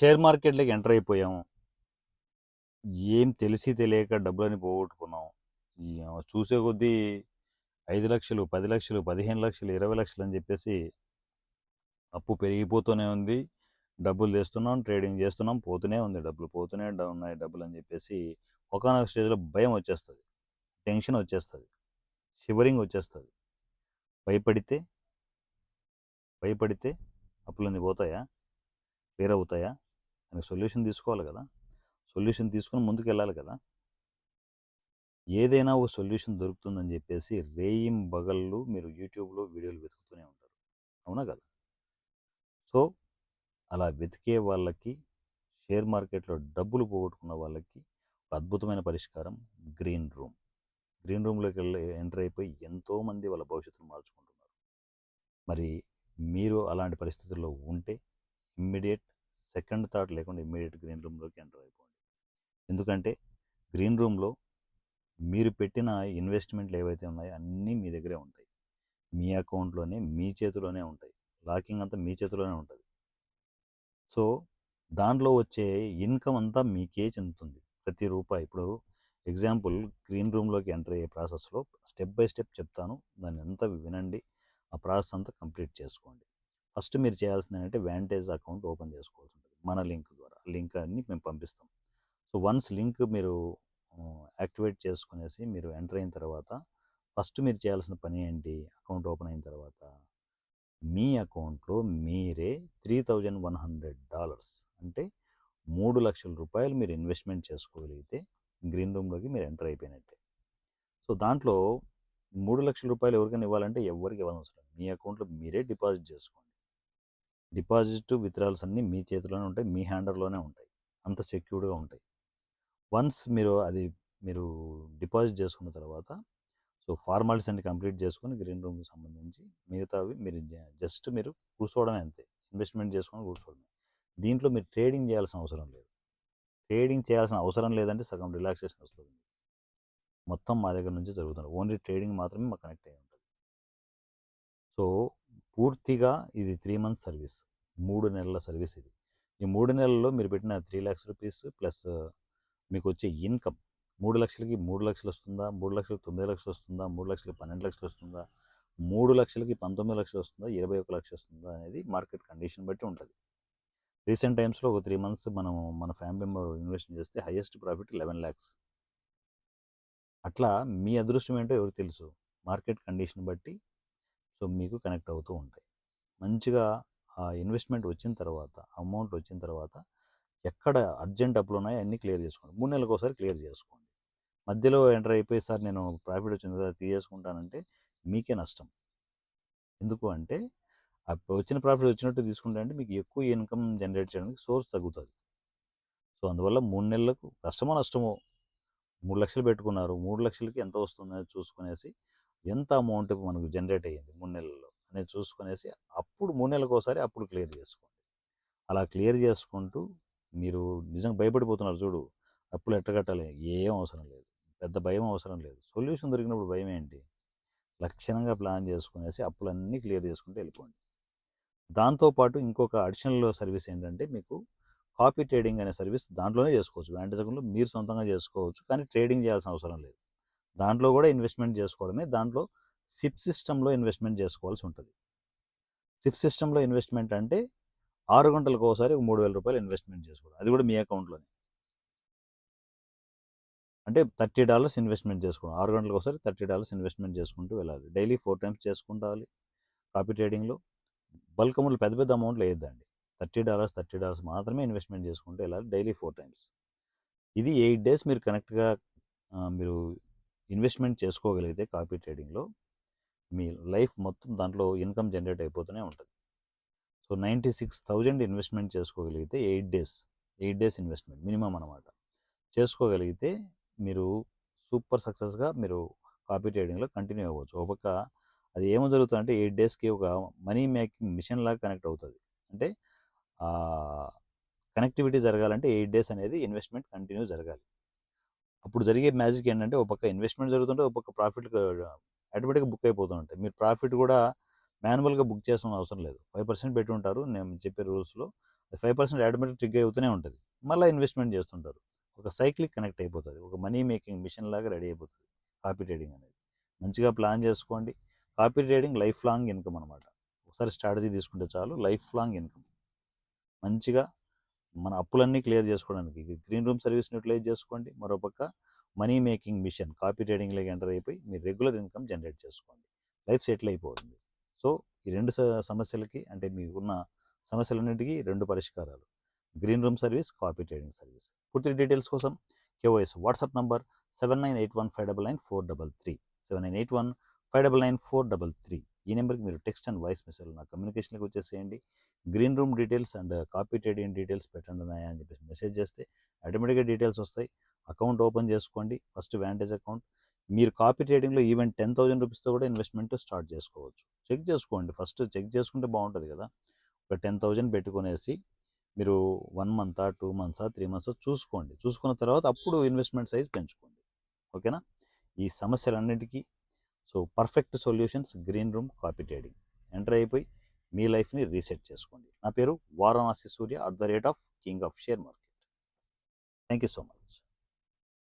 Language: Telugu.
షేర్ మార్కెట్‌లోకి ఎంటర్ అయిపోయాము. ఏం తెలిసి తెలియక డబ్బులని పోగొట్టుకున్నాం. చూసే కొద్దీ 5,00,000, 10,00,000, 15,00,000, 20,00,000 అని చెప్పేసి అప్పు పెరిగిపోతూనే ఉంది. డబ్బులు తెస్తున్నాం, ట్రేడింగ్ చేస్తున్నాం, పోతూనే ఉంది డబ్బులు. పోతూనే ఉన్నాయి డబ్బులని చెప్పేసి ఒకానొక స్టేజ్‌లో భయం వచ్చేస్తది. టెన్షన్ వచ్చేస్తది. షివరింగ్ వచ్చేస్తది. భయపడితే, భయపడితే అప్పులన్నీ పోతాయా? క్లియర్ అవుతాయా? దానికి సొల్యూషన్ తీసుకోవాలి కదా! సొల్యూషన్ తీసుకొని ముందుకెళ్ళాలి కదా! ఏదైనా ఒక సొల్యూషన్ దొరుకుతుందని చెప్పేసి రేయింబగళ్ళు మీరు యూట్యూబ్‌లో వీడియోలు వెతుకుతూనే ఉంటారు. అవునా కదా! సో, అలా వెతికే వాళ్ళకి, షేర్ మార్కెట్‌లో డబ్బులు పోగొట్టుకున్న వాళ్ళకి ఒక అద్భుతమైన పరిష్కారం గ్రీన్ రూమ్. గ్రీన్ రూమ్‌లోకెళ్ళి ఎంటర్ అయిపోయి ఎంతోమంది వాళ్ళ భవిష్యత్తును మార్చుకుంటున్నారు. మరి మీరు అలాంటి పరిస్థితుల్లో ఉంటే ఇమ్మీడియేట్ సెకండ్ థాట్ లేకుండా ఇమ్మీడియేట్ గ్రీన్ రూమ్‌లోకి ఎంటర్ అయిపోండి. ఎందుకంటే గ్రీన్ రూమ్‌లో మీరు పెట్టిన ఇన్వెస్ట్‌మెంట్లు ఏవైతే ఉన్నాయో అన్నీ మీ దగ్గరే ఉంటాయి. మీ అకౌంట్‌లోనే, మీ చేతిలోనే ఉంటాయి. లాకింగ్ అంతా మీ చేతిలోనే ఉంటది. సో, దాంట్లో వచ్చే ఇన్‌కమ్ అంతా మీకే చెందుతుంది. ప్రతి రూపాయి. ఇప్పుడు ఎగ్జాంపుల్ గ్రీన్ రూమ్‌లోకి ఎంటర్ అయ్యే ప్రాసెస్‌లో స్టెప్ బై స్టెప్ చెప్తాను. దాన్నంతా వినండి. ఆ ప్రాసెస్ అంతా కంప్లీట్ చేసుకోండి. ఫస్ట్ మీరు చేయాల్సిందేంటంటే వాంటేజ్ అకౌంట్ ఓపెన్ చేసుకోవాల్సి ఉంటుంది. మన లింక్ ద్వారా. లింక్ అన్ని మేము పంపిస్తాం. సో, వన్స్ లింక్ మీరు యాక్టివేట్ చేసుకునేసి మీరు ఎంటర్ అయిన తర్వాత ఫస్ట్ మీరు చేయాల్సిన పని ఏంటి? అకౌంట్ ఓపెన్ అయిన తర్వాత మీ అకౌంట్‌లో మీరే $3,100 అంటే ₹3,00,000 మీరు ఇన్వెస్ట్‌మెంట్ చేసుకోగలిగితే గ్రీన్ రూమ్‌లోకి మీరు ఎంటర్ అయిపోయినట్టే. సో, దాంట్లో ₹3,00,000 ఎవరికైనా ఇవ్వాలంటే ఎవ్వరికి ఇవ్వనవసరం లేదు. మీ అకౌంట్‌లో మీరే డిపాజిట్ చేసుకోండి. డిపాజిట్, విత్‌డ్రాయల్స్ అన్నీ మీ చేతిలోనే ఉంటాయి. మీ హ్యాండర్‌లోనే ఉంటాయి. అంత సెక్యూర్డ్‌గా ఉంటాయి. వన్స్ మీరు డిపాజిట్ చేసుకున్న తర్వాత సో, ఫార్మాలిటీస్ అన్ని కంప్లీట్ చేసుకొని గ్రీన్ రూమ్‌కి సంబంధించి మిగతావి మీరు జస్ట్ మీరు కూర్చోవడమే అంతే. ఇన్వెస్ట్‌మెంట్ చేసుకొని కూర్చోవడమే. దీంట్లో మీరు ట్రేడింగ్ చేయాల్సిన అవసరం లేదు. ట్రేడింగ్ చేయాల్సిన అవసరం లేదంటే సగం రిలాక్సేషన్ వస్తుంది. మొత్తం మా దగ్గర నుంచి జరుగుతుంది. ఓన్లీ ట్రేడింగ్ మాత్రమే మాకు కనెక్ట్ అయ్యి ఉంటుంది. సో, పూర్తిగా ఇది 3 మంత్స్ సర్వీస్. 3 నెలల సర్వీస్ ఇది. ఈ 3 నెలల్లో మీరు పెట్టిన ₹3,00,000 ప్లస్ మీకొచ్చే ఇన్‌కమ్ 3,00,000కి 3,00,000 వస్తుందా? 3,00,000కి 9,00,000 వస్తుందా? 3,00,000కి 12,00,000 వస్తుందా? 3,00,000కి 19,00,000 వస్తుందా? 21,00,000 వస్తుందా? అనేది మార్కెట్ కండిషన్ బట్టి ఉంటది. రీసెంట్ టైమ్స్‌లో ఒక 3 మంత్స్ మన ఫ్యామిలీ మెంబర్ ఇన్వెస్ట్ చేస్తే హైయెస్ట్ ప్రాఫిట్ 11,00,000. అట్లా మీ అదృష్టం ఏంటో ఎవరికి తెలుసు. మార్కెట్ కండిషన్ బట్టి సో, మీకు కనెక్ట్ అవుతూ ఉంటాయి. మంచిగా ఆ ఇన్వెస్ట్‌మెంట్ వచ్చిన తర్వాత, అమౌంట్ వచ్చిన తర్వాత ఎక్కడ అర్జెంట్ అప్పులున్నాయో అన్నీ క్లియర్ చేసుకోండి. 3 నెలలకోసారి క్లియర్ చేసుకోండి. మధ్యలో ఎంటర్ అయిపోయి సార్ నేను ప్రాఫిట్ వచ్చింది కదా తీసేసుకుంటానంటే మీకే నష్టం. ఎందుకు అంటే వచ్చిన ప్రాఫిట్ వచ్చినట్టు తీసుకుంటే అంటే మీకు ఎక్కువ ఇన్కమ్ జనరేట్ చేయడానికి సోర్స్ తగ్గుతుంది. సో, అందువల్ల 3 నెలలకు కష్టమో నష్టమో 3,00,000 పెట్టుకున్నారు. 3,00,000కి ఎంత వస్తుందని చూసుకునేసి ఎంత అమౌంట్ మనకు జనరేట్ అయ్యింది 3 నెలల్లో అనేది చూసుకునేసి అప్పుడు 3 నెలలకోసారి అప్పుడు క్లియర్ చేసుకోండి. అలా క్లియర్ చేసుకుంటూ మీరు నిజంగా భయపడిపోతున్నారు చూడు. అప్పులు ఎట్ట కట్టాలి? ఏం అవసరం లేదు. పెద్ద భయం అవసరం లేదు. సొల్యూషన్ దొరికినప్పుడు భయం ఏంటి? లక్షణంగా ప్లాన్ చేసుకునేసి అప్పులన్నీ క్లియర్ చేసుకుంటూ వెళ్ళిపోండి. దాంతో పాటు ఇంకొక అడిషనల్ సర్వీస్ ఏంటంటే మీకు కాపీ ట్రేడింగ్ అనే సర్వీస్ దాంట్లోనే చేసుకోవచ్చు. వాంటేజ్ అకౌంట్‌లో మీరు సొంతంగా చేసుకోవచ్చు. కానీ ట్రేడింగ్ చేయాల్సిన అవసరం లేదు. దాంట్లో కూడా ఇన్వెస్ట్‌మెంట్ చేసుకోవడమే. దాంట్లో సిప్ సిస్టమ్‌లో ఇన్వెస్ట్‌మెంట్ చేసుకోవాల్సి ఉంటది. సిప్ సిస్టమ్‌లో ఇన్వెస్ట్‌మెంట్ అంటే 6 గంటలకోసారి ఒక ₹3,000 ఇన్వెస్ట్‌మెంట్ చేసుకోవడం. అది కూడా మీ అకౌంట్‌లోనే. అంటే $30 ఇన్వెస్ట్‌మెంట్ చేసుకోవడం. 6 గంటలకోసారి $30 ఇన్వెస్ట్‌మెంట్ చేసుకుంటూ వెళ్ళాలి. డైలీ 4 టైమ్స్ చేసుకుంటాలి. కాపీ ట్రేడింగ్‌లో బల్క్ అమౌంట్‌లు పెద్ద పెద్ద అమౌంట్‌లు ఎయొద్దండి. $30 మాత్రమే ఇన్వెస్ట్‌మెంట్ చేసుకుంటూ వెళ్ళాలి. Daily 4 times. ఇది 8 డేస్ మీరు కరెక్ట్‌గా మీరు ఇన్వెస్ట్‌మెంట్ చేసుకోగలిగితే కాపీ ట్రేడింగ్‌లో మీ లైఫ్ మొత్తం దాంట్లో ఇన్కమ్ జనరేట్ అయిపోతూనే ఉంటది. సో, 96,000 ఇన్వెస్ట్‌మెంట్ చేసుకోగలిగితే 8 డేస్ ఇన్వెస్ట్‌మెంట్ మినిమమ్ అనమాట. చేసుకోగలిగితే మీరు సూపర్ సక్సెస్‌గా మీరు కాపీ ట్రేడింగ్‌లో కంటిన్యూ అవ్వచ్చు. ఒక పక్క అది ఏమో జరుగుతదంటే 8 డేస్‌కి ఒక మనీ మేకింగ్ మిషన్ లాగా కనెక్ట్ అవుతది. అంటే కనెక్టివిటీ జరగాలంటే 8 డేస్ అనేది ఇన్వెస్ట్‌మెంట్ కంటిన్యూ జరగాలి. అప్పుడు జరిగే మ్యాజిక్ ఏంటంటే ఒక పక్క ఇన్వెస్ట్‌మెంట్ జరుగుతుంటే, ఒక పక్క ప్రాఫిట్‌లు ఆటోమేటిక్‌గా బుక్ అయిపోతూ ఉంటాయి. మీరు ప్రాఫిట్ కూడా మాన్యువల్‌గా బుక్ చేయాల్సిన అవసరం లేదు. 5% పెట్టి ఉంటారు నేను చెప్పే రూల్స్‌లో. 5% ఆటోమేటిక్ ట్రిగ్గర్ అవుతూనే ఉంటుంది. మళ్ళీ ఇన్వెస్ట్మెంట్ చేస్తుంటారు. ఒక సైక్లిక్ కనెక్ట్ అయిపోతుంది. ఒక మనీ మేకింగ్ మిషన్ లాగా రెడీ అయిపోతుంది కాపీ ట్రేడింగ్ అనేది. మంచిగా ప్లాన్ చేసుకోండి. Copy trading life long income అనమాట. ఒకసారి స్ట్రాటజీ తీసుకుంటే చాలు, లైఫ్ లాంగ్ ఇన్కమ్. మంచిగా మన అప్పులన్నీ క్లియర్ చేసుకోవడానికి గ్రీన్ రూమ్ సర్వీస్ని యూటిలైజ్ చేసుకోండి. మరోపక్క మనీ మేకింగ్ మిషన్ కాపీ ట్రేడింగ్లోకి ఎంటర్ అయిపోయి మీరు రెగ్యులర్ ఇన్కమ్ జనరేట్ చేసుకోండి. లైఫ్ సెటిల్ అయిపోతుంది. సో ఈ రెండు సమస్యలకి, అంటే మీకున్న సమస్యలన్నింటికీ రెండు పరిష్కారాలు: green room service, copy trading service. పూర్తి డీటెయిల్స్ కోసం కేవైఎస్ వాట్సాప్ నంబర్ 7981599433 7981599433. ఈ నెంబర్కి మీరు టెక్స్ట్ అండ్ వాయిస్ మెసేజ్ నా కమ్యూనికేషన్కి వచ్చేసేయండి. Green room details and copy trading details పెట్టండి ఉన్నాయా అని చెప్పేసి మెసేజ్ చేస్తే ఆటోమేటిక్గా డీటెయిల్స్ వస్తాయి. అకౌంట్ ఓపెన్ చేసుకోండి. First vantage account. మీరు కాపీ ట్రేడింగ్లో ఈవెన్ 10,000 రూపీస్తో కూడా ఇన్వెస్ట్మెంట్ స్టార్ట్ చేసుకోవచ్చు. చెక్ చేసుకోండి, ఫస్ట్ చెక్ చేసుకుంటే బాగుంటుంది కదా. ఒక 10,000 పెట్టుకునేసి మీరు 1 మంతా, 2 మంత్సా, 3 మంత్సా చూసుకోండి. చూసుకున్న తర్వాత అప్పుడు ఇన్వెస్ట్మెంట్ సైజ్ పెంచుకోండి. ఓకేనా? ఈ సమస్యలన్నిటికీ perfect solutions green room copy trading. Enter అయిపోయి మీ లైఫ్ని రీసెట్ చేసుకోండి. నా పేరు Varanasi Surya @king of share market. Thank you so much.